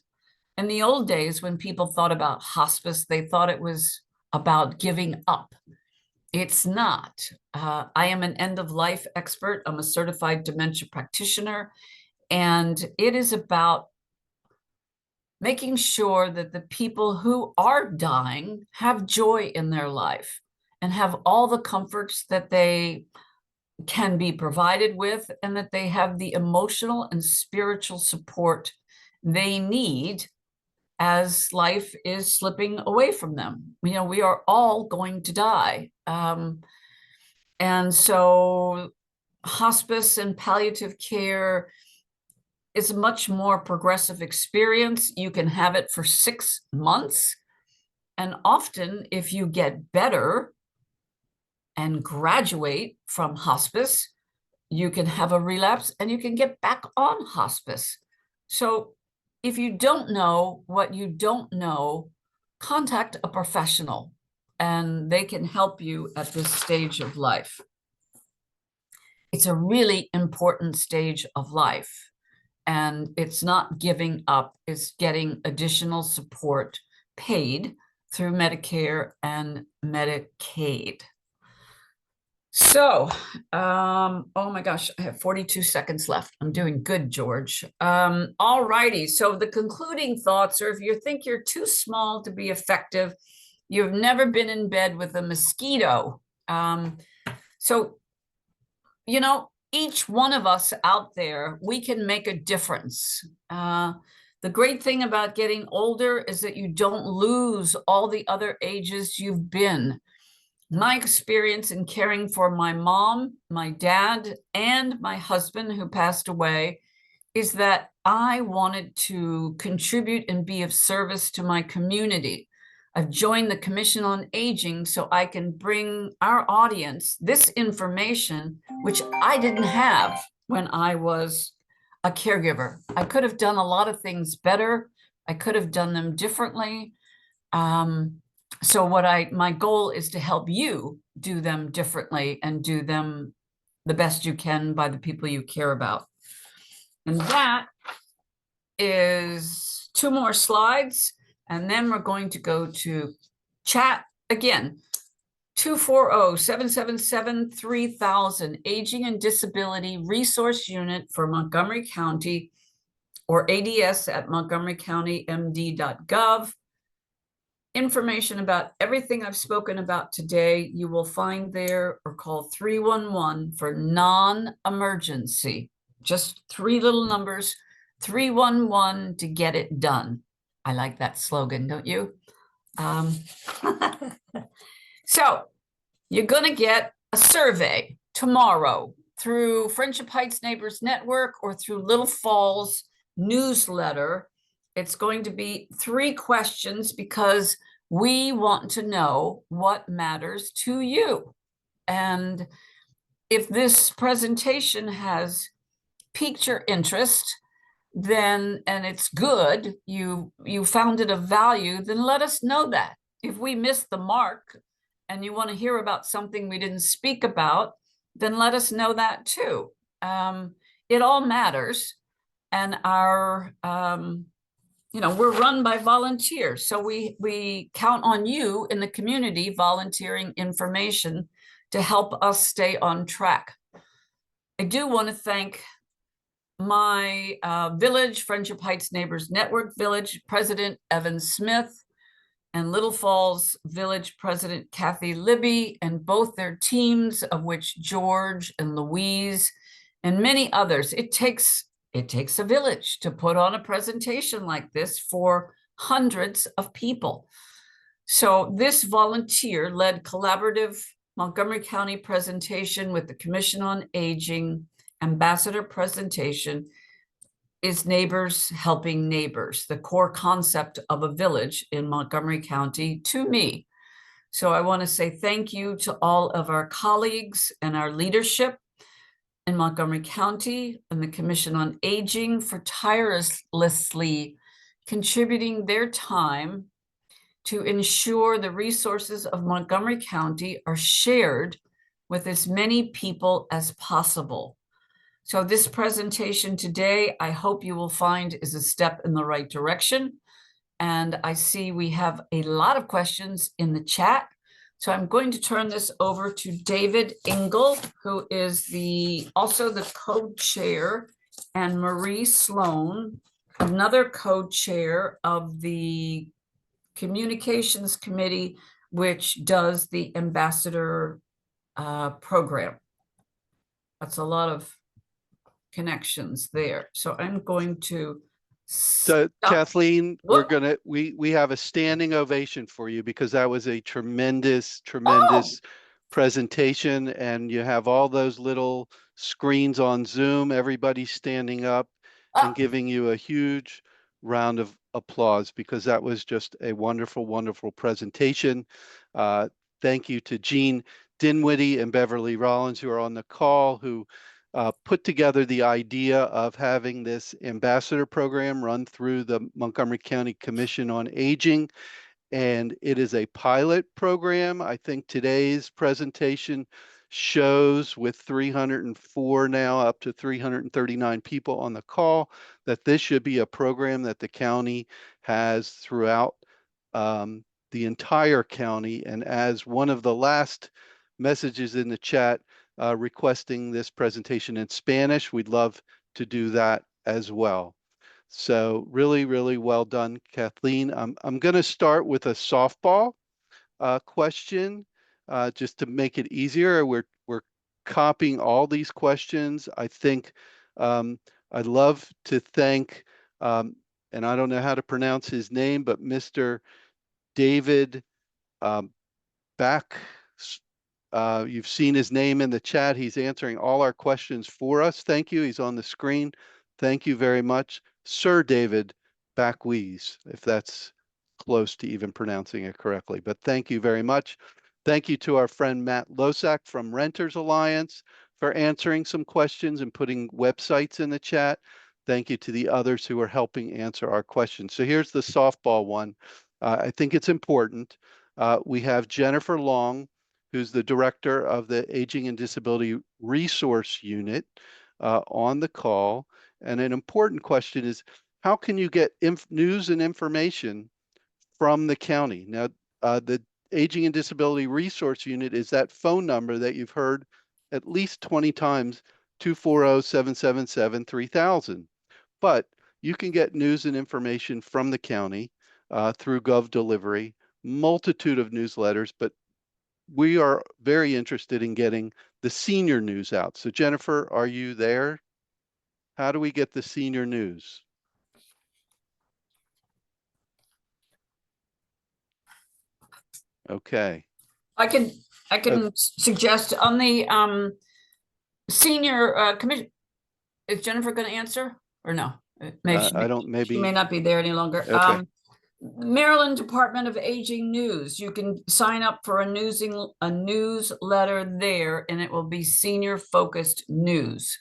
In the old days, when people thought about hospice, they thought it was about giving up. It's not. I am an end-of-life expert. I'm a certified dementia practitioner, and it is about making sure that the people who are dying have joy in their life and have all the comforts that they can be provided with, and that they have the emotional and spiritual support they need as life is slipping away from them. We are all going to die. And so hospice and palliative care is a much more progressive experience. You can have it for 6 months. And often, if you get better and graduate from hospice, you can have a relapse and you can get back on hospice. So if you don't know what you don't know, contact a professional and they can help you at this stage of life. It's a really important stage of life, and it's not giving up, it's getting additional support paid through Medicare and Medicaid. So, oh my gosh, I have 42 seconds left. I'm doing good, George. All righty. So the concluding thoughts are, if you think you're too small to be effective, you've never been in bed with a mosquito. So, you know, each one of us out there, we can make a difference. The great thing about getting older is that you don't lose all the other ages you've been. My experience in caring for my mom, my dad, and my husband who passed away is that I wanted to contribute and be of service to my community. I've joined the Commission on Aging so I can bring our audience this information, which I didn't have when I was a caregiver. I could have done a lot of things better. I could have done them differently. So my goal is to help you do them differently and do them the best you can by the people you care about. And that is 2 more slides. And then we're going to go to chat again. 240-777-3000, Aging and Disability Resource Unit for Montgomery County, or ADS at montgomerycountymd.gov. Information about everything I've spoken about today, you will find there, or call 311 for non-emergency. Just 3 little numbers, 311 to get it done. I like that slogan, don't you? So you're going to get a survey tomorrow through Friendship Heights Neighbors Network or through Little Falls newsletter. It's going to be 3 questions because we want to know what matters to you. And if this presentation has piqued your interest, then, and it's good, you found it of value, then let us know that. If we missed the mark and you want to hear about something we didn't speak about, then let us know that too. It all matters. And our, we're run by volunteers. So we count on you in the community volunteering information to help us stay on track. I do want to thank my village, Friendship Heights Neighbors Network Village President Evan Smith, and Little Falls Village President Kathy Libby, and both their teams, of which George and Louise and many others. It takes a village to put on a presentation like this for hundreds of people. So this volunteer-led collaborative Montgomery County presentation with the Commission on Aging ambassador presentation is Neighbors Helping Neighbors, the core concept of a village in Montgomery County to me. So I want to say thank you to all of our colleagues and our leadership in Montgomery County and the Commission on Aging for tirelessly contributing their time to ensure the resources of Montgomery County are shared with as many people as possible. So this presentation today, I hope you will find is a step in the right direction. And I see we have a lot of questions in the chat. So I'm going to turn this over to David Engel, who is also the co-chair, and Marie Sloan, another co-chair of the Communications Committee, which does the ambassador program. That's a lot of connections there. So I'm going to So Kathleen, we have a standing ovation for you because that was a tremendous presentation, and you have all those little screens on Zoom, everybody standing up and giving you a huge round of applause because that was just a wonderful, wonderful presentation. Thank you to Jean Dinwiddie and Beverly Rollins who are on the call, who put together the idea of having this ambassador program run through the Montgomery County Commission on Aging. And it is a pilot program. I think today's presentation shows, with 304 now, up to 339 people on the call, that this should be a program that the county has throughout the entire county. And as one of the last messages in the chat requesting this presentation in Spanish, we'd love to do that as well. So really, really well done, Kathleen. I'm going to start with a softball question just to make it easier. We're copying all these questions. I think I'd love to thank, and I don't know how to pronounce his name, but Mr. David Back. You've seen his name in the chat. He's answering all our questions for us. Thank you. He's on the screen. Thank you very much. Sir David Backwees, if that's close to even pronouncing it correctly. But thank you very much. Thank you to our friend Matt Losak from Renters Alliance for answering some questions and putting websites in the chat. Thank you to the others who are helping answer our questions. So here's the softball one. I think it's important. We have Jennifer Long, who's the director of the Aging and Disability Resource Unit, on the call. And an important question is, how can you get news and information from the county? Now, the Aging and Disability Resource Unit is that phone number that you've heard at least 20 times, 240-777-3000. But you can get news and information from the county through GovDelivery, multitude of newsletters, but we are very interested in getting the senior news out. So Jennifer, are you there? How do we get the senior news? Okay. I can suggest on the senior commission. Is Jennifer going to answer or no? Maybe I don't, maybe. she may not be there any longer. Okay. Maryland Department of Aging News. You can sign up for a newsletter there, and it will be senior focused news.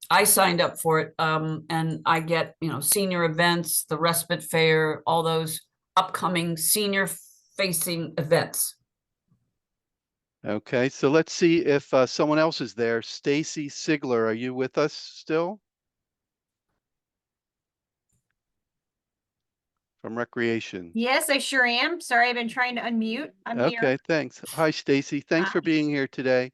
I signed up for it, and I get, senior events, the respite fair, all those upcoming senior facing events. Okay, so let's see if someone else is there. Stacy Sigler, are you with us still? From Recreation. Yes, I sure am. Sorry, I've been trying to unmute. I'm here. Okay, thanks. Hi, Stacy. Thanks for being here today.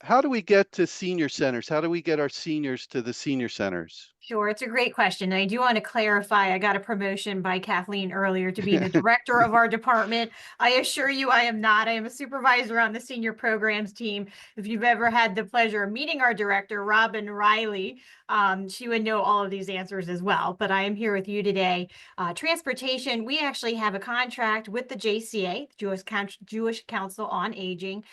How do we get to senior centers? How do we get our seniors to the senior centers? Sure, it's a great question. I do want to clarify, I got a promotion by Kathleen earlier to be the director of our department. I assure you I am not. I am a supervisor on the senior programs team. If you've ever had the pleasure of meeting our director, Robin Riley, she would know all of these answers as well. But I am here with you today. Transportation, we actually have a contract with the JCA, Jewish Council on Aging,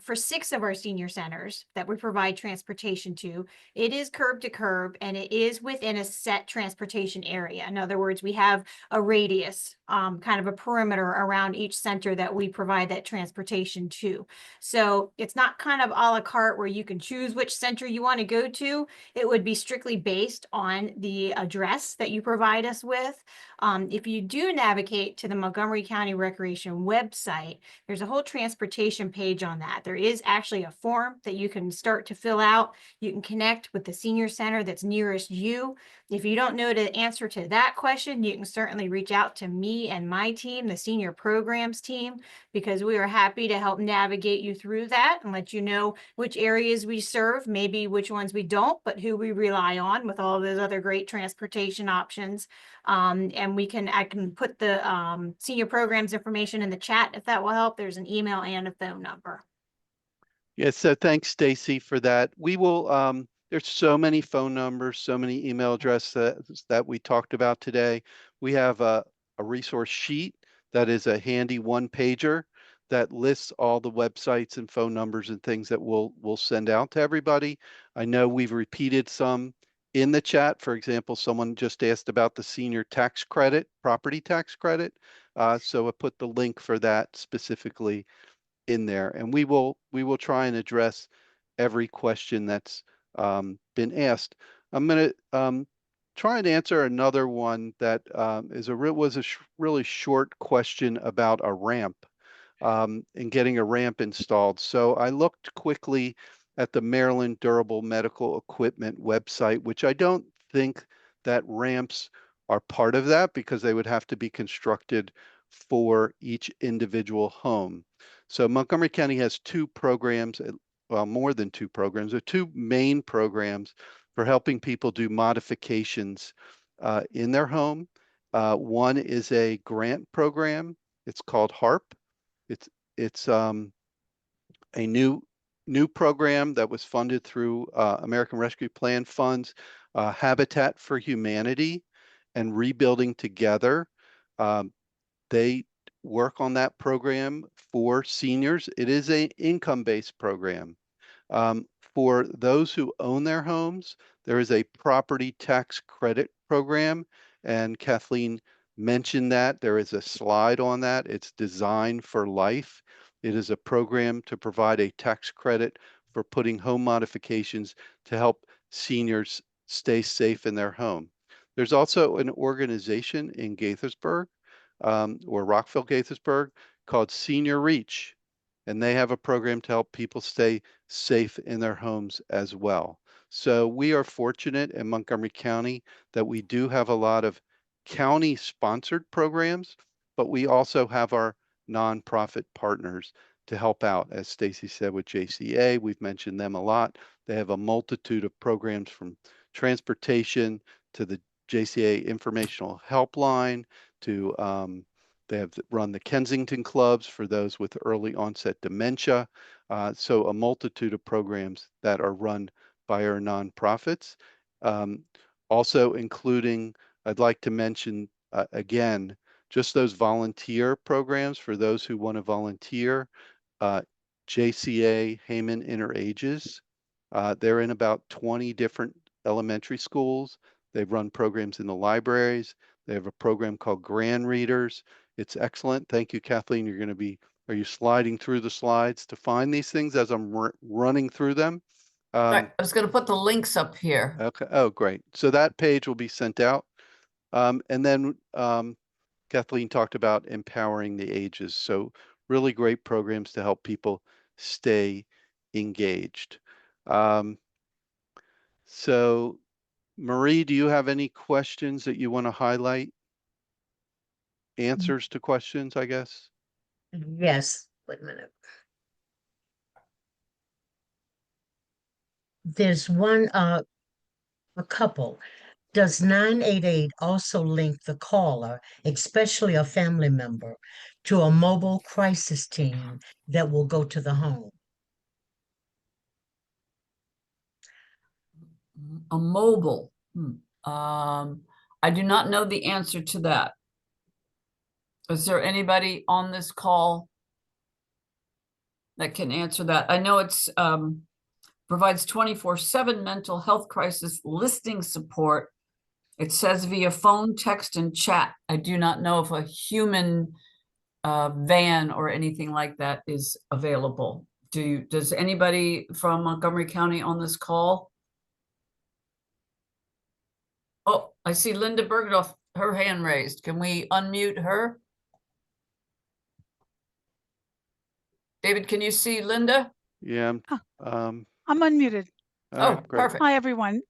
for 6 of our senior centers that we provide transportation to. It is curb to curb, and it is within a set transportation area. In other words, we have a radius, kind of a perimeter around each center that we provide that transportation to. So it's not kind of a la carte where you can choose which center you want to go to. It would be strictly based on the address that you provide us with. If you do navigate to the Montgomery County Recreation website, there's a whole transportation page on that. There is actually a form that you can start to fill out. You can connect with the senior center that's nearest you. If you don't know the answer to that question, you can certainly reach out to me and my team, the senior programs team, because we are happy to help navigate you through that and let you know which areas we serve, maybe which ones we don't, but who we rely on with all those other great transportation options. And I can put the senior programs information in the chat if that will help. There's an email and a phone number. Yes, so thanks, Stacy, for that. We will, there's so many phone numbers, so many email addresses that we talked about today. We have a resource sheet that is a handy one-pager that lists all the websites and phone numbers and things that we'll send out to everybody. I know we've repeated some in the chat. For example, someone just asked about the senior tax credit, property tax credit. So I put the link for that specifically in there, and we will try and address every question that's been asked. I'm going to try and answer another one that was a really short question about a ramp and getting a ramp installed. So I looked quickly at the Maryland Durable Medical Equipment website, which I don't think that ramps are part of that because they would have to be constructed for each individual home. So Montgomery County has two programs, well, more than two programs, or two main programs for helping people do modifications in their home. One is a grant program. It's called HARP. It's a new program that was funded through American Rescue Plan funds, Habitat for Humanity, and Rebuilding Together. They work on that program for seniors. It is an income-based program. For those who own their homes, there is a property tax credit program, and Kathleen mentioned that. There is a slide on that. It's Designed for Life. It is a program to provide a tax credit for putting home modifications to help seniors stay safe in their home. There's also an organization in Gaithersburg, or Rockville, Gaithersburg, called Senior Reach, and they have a program to help people stay safe in their homes as well. So we are fortunate in Montgomery County that we do have a lot of county-sponsored programs, but we also have our nonprofit partners to help out. As Stacy said, with JCA, we've mentioned them a lot. They have a multitude of programs from transportation to the JCA informational helpline to they have run the Kensington clubs for those with early onset dementia. So a multitude of programs that are run by our nonprofits. Also including, I'd like to mention again, just those volunteer programs for those who want to volunteer. JCA Heyman Interages. They're in about 20 different elementary schools. They've run programs in the libraries. They have a program called Grand Readers. It's excellent. Thank you, Kathleen. Are you sliding through the slides to find these things as I'm running through them? I was going to put the links up here. Okay. Oh, great. So that page will be sent out. And then Kathleen talked about empowering the ages. So really great programs to help people stay engaged. So Marie, do you have any questions that you want to highlight? Answers to questions, I guess? Yes, wait a minute. There's one, a couple. Does 988 also link the caller, especially a family member, to a mobile crisis team that will go to the home? A mobile. I do not know the answer to that. Is there anybody on this call that can answer that? I know it's provides 24/7 mental health crisis listing support. It says via phone, text, and chat. I do not know if a human van or anything like that is available. Does anybody from Montgomery County on this call? Oh, I see Linda Bergdorf, her hand raised. Can we unmute her? David, can you see Linda? Yeah. I'm unmuted. All Oh, right, great. perfect. Hi, everyone.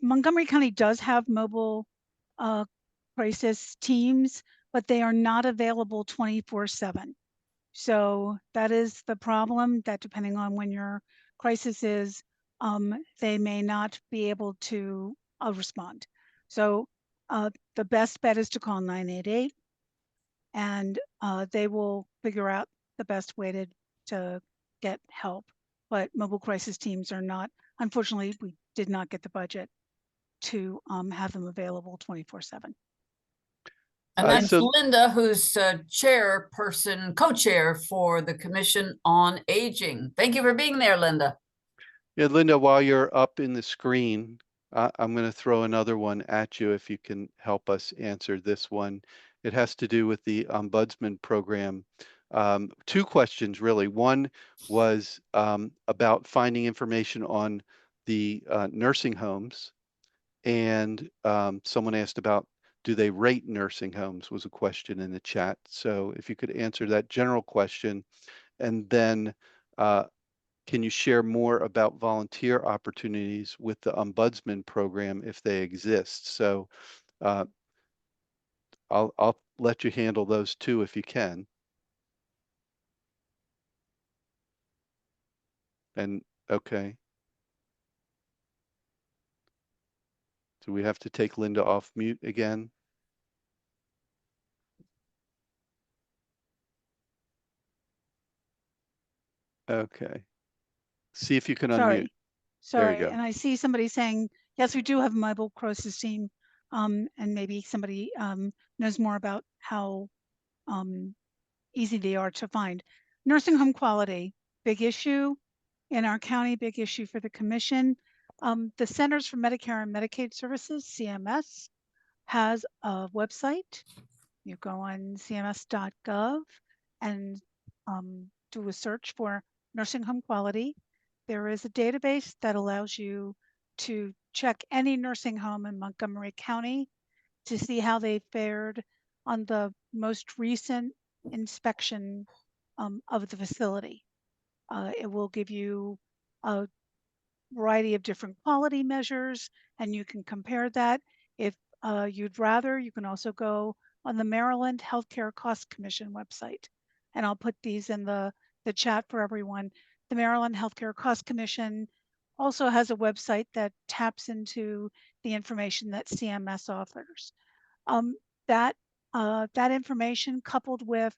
Montgomery County does have mobile crisis teams, but they are not available 24/7. So that is the problem, that depending on when your crisis is, they may not be able to respond. So the best bet is to call 988, and they will figure out the best way to get help. But mobile crisis teams are not, unfortunately, we did not get the budget to have them available 24/7. And that's so- Linda, who's chairperson, co-chair for the Commission on Aging. Thank you for being there, Linda. Yeah, Linda, while you're up in the screen, I'm going to throw another one at you if you can help us answer this one. It has to do with the Ombudsman program. Two questions, really. One was about finding information on the nursing homes. And someone asked about, do they rate nursing homes, was a question in the chat. So if you could answer that general question. And then can you share more about volunteer opportunities with the Ombudsman program if they exist? So I'll let you handle those two if you can. And okay. Do we have to take Linda off mute again? Okay. See if you can unmute. There you Sorry, go. and I see somebody saying, yes, we do have a mobile crisis team. And maybe somebody knows more about how easy they are to find. Nursing home quality, big issue in our county, big issue for the commission. The Centers for Medicare and Medicaid Services, CMS, has a website. You go on cms.gov and do a search for nursing home quality. There is a database that allows you to check any nursing home in Montgomery County to see how they fared on the most recent inspection of the facility. It will give you a variety of different quality measures, and you can compare that. If you'd rather, you can also go on the Maryland Healthcare Cost Commission website. And I'll put these in the chat for everyone. The Maryland Healthcare Cost Commission also has a website that taps into the information that CMS offers. That information, coupled with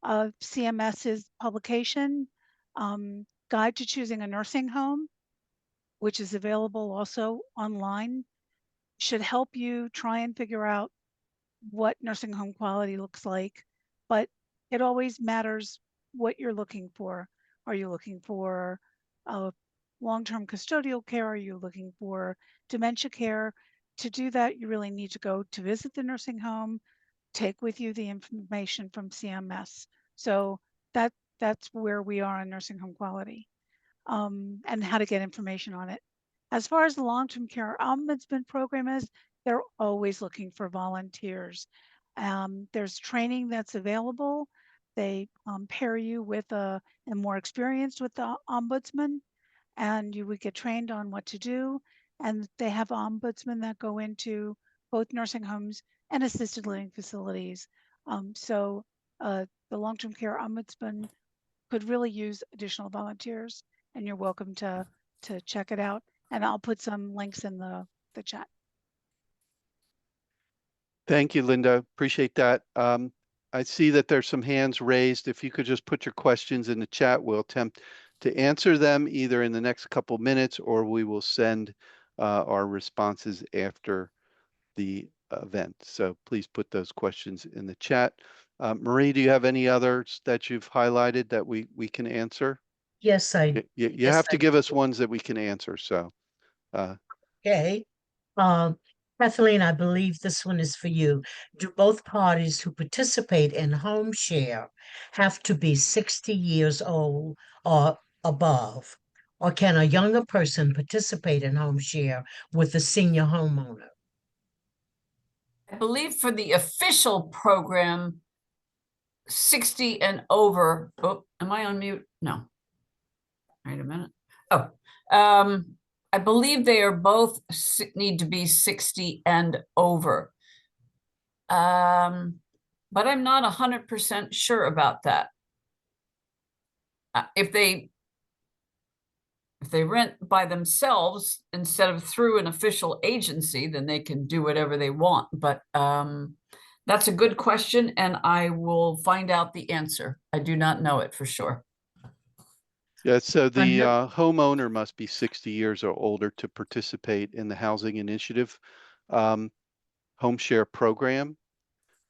CMS's publication, Guide to Choosing a Nursing Home, which is available also online, should help you try and figure out what nursing home quality looks like. But it always matters what you're looking for. Are you looking for long-term custodial care? Are you looking for dementia care? To do that, you really need to go to visit the nursing home, take with you the information from CMS. So that's where we are on nursing home quality, and how to get information on it. As far as the long-term care ombudsman program is, they're always looking for volunteers. There's training that's available. They pair you with a more experienced with the ombudsman, and you would get trained on what to do. And they have ombudsmen that go into both nursing homes and assisted living facilities. So the long-term care ombudsman could really use additional volunteers, and you're welcome to check it out. And I'll put some links in the chat. Thank you, Linda. Appreciate that. I see that there's some hands raised. If you could just put your questions in the chat, we'll attempt to answer them either in the next couple minutes, or we will send our responses after the event. So please put those questions in the chat. Marie, do you have any others that you've highlighted that we can answer? Yes, I You yes, have to I give us do. ones that we can answer. So Okay. Kathleen, I believe this one is for you. Do both parties who participate in home share have to be 60 years old or above? Or can a younger person participate in home share with a senior homeowner? I believe for the official program, 60 and over. Oh, am I on mute? No. Wait a minute. Oh, I believe they are both need to be 60 and over. But I'm not 100% sure about that. If they rent by themselves instead of through an official agency, then they can do whatever they want. But that's a good question, and I will find out the answer. I do not know it for sure. yeah, so the Ano- homeowner must be 60 years or older to participate in the Housing Initiative home share program.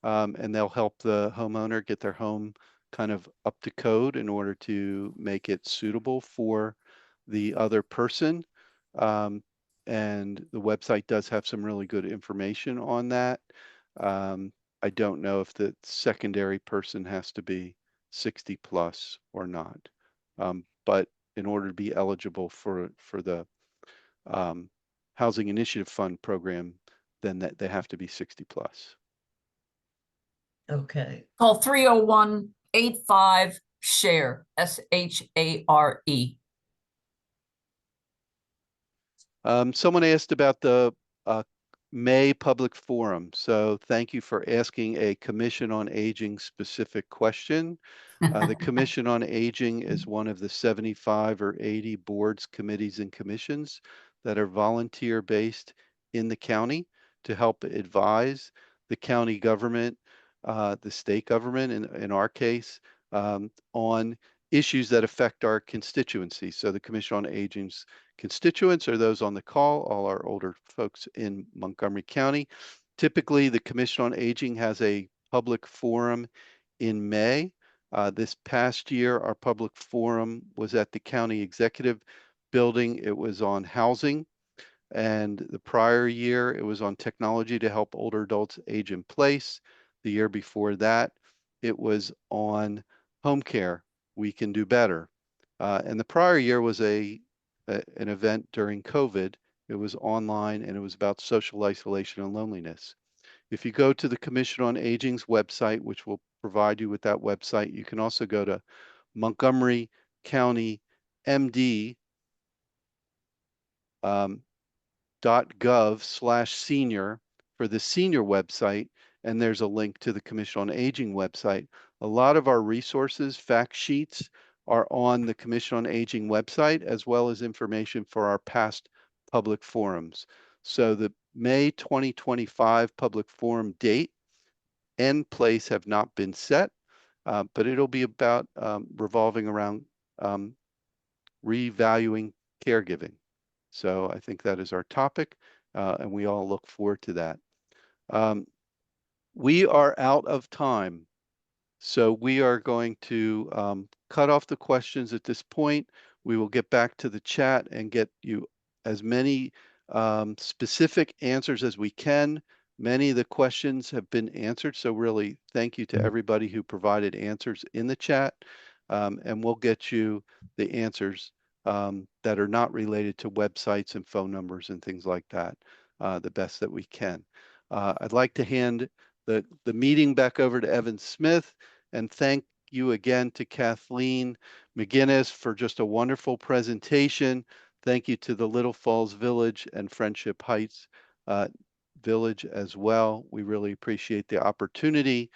And they'll help the homeowner get their home kind of up to code in order to make it suitable for the other person. And the website does have some really good information on that. I don't know if the secondary person has to be 60 plus or not. But in order to be eligible for the Housing Initiative Fund program, then that they have to be 60 plus. Okay. Call 301-85-SHARE, SHARE. Someone asked about the May public forum. So thank you for asking a Commission on Aging specific question. The Commission on Aging is one of the 75 or 80 boards, committees, and commissions that are volunteer-based in the county to help advise the county government, the state government, in our case, on issues that affect our constituency. So the Commission on Aging's constituents are those on the call, all our older folks in Montgomery County. Typically, the Commission on Aging has a public forum in May. This past year, our public forum was at the County Executive Building. It was on housing. And the prior year, it was on technology to help older adults age in place. The year before that, it was on home care. We can do better. And the prior year was an event during COVID. It was online, and it was about social isolation and loneliness. If you go to the Commission on Aging's website, which will provide you with that website, you can also go to Montgomery County MD .gov/senior for the senior website, and there's a link to the Commission on Aging website. A lot of our resources, fact sheets, are on the Commission on Aging website, as well as information for our past public forums. So the May 2025 public forum date and place have not been set, but it'll be about revolving around revaluing caregiving. So I think that is our topic, and we all look forward to that. We are out of time, so we are going to cut off the questions at this point. We will get back to the chat and get you as many specific answers as we can. Many of the questions have been answered, so really thank you to everybody who provided answers in the chat, and we'll get you the answers that are not related to websites and phone numbers and things like that, the best that we can. I'd like to hand the meeting back over to Evan Smith, and thank you again to Kathleen McGinnis for just a wonderful presentation. Thank you to the Little Falls Village and Friendship Heights Village as well. We really appreciate the opportunity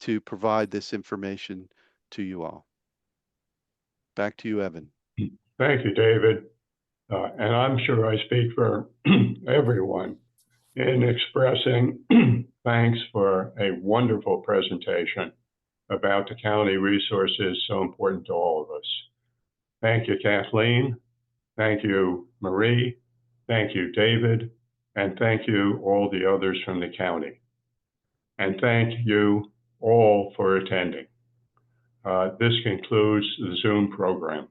to provide this information to you all. Back to you, Evan. Thank you, David. And I'm sure I speak for everyone in expressing thanks for a wonderful presentation about the county resources so important to all of us. Thank you, Kathleen. Thank you, Marie. Thank you, David. And thank you, all the others from the county. And thank you all for attending. This concludes the Zoom program.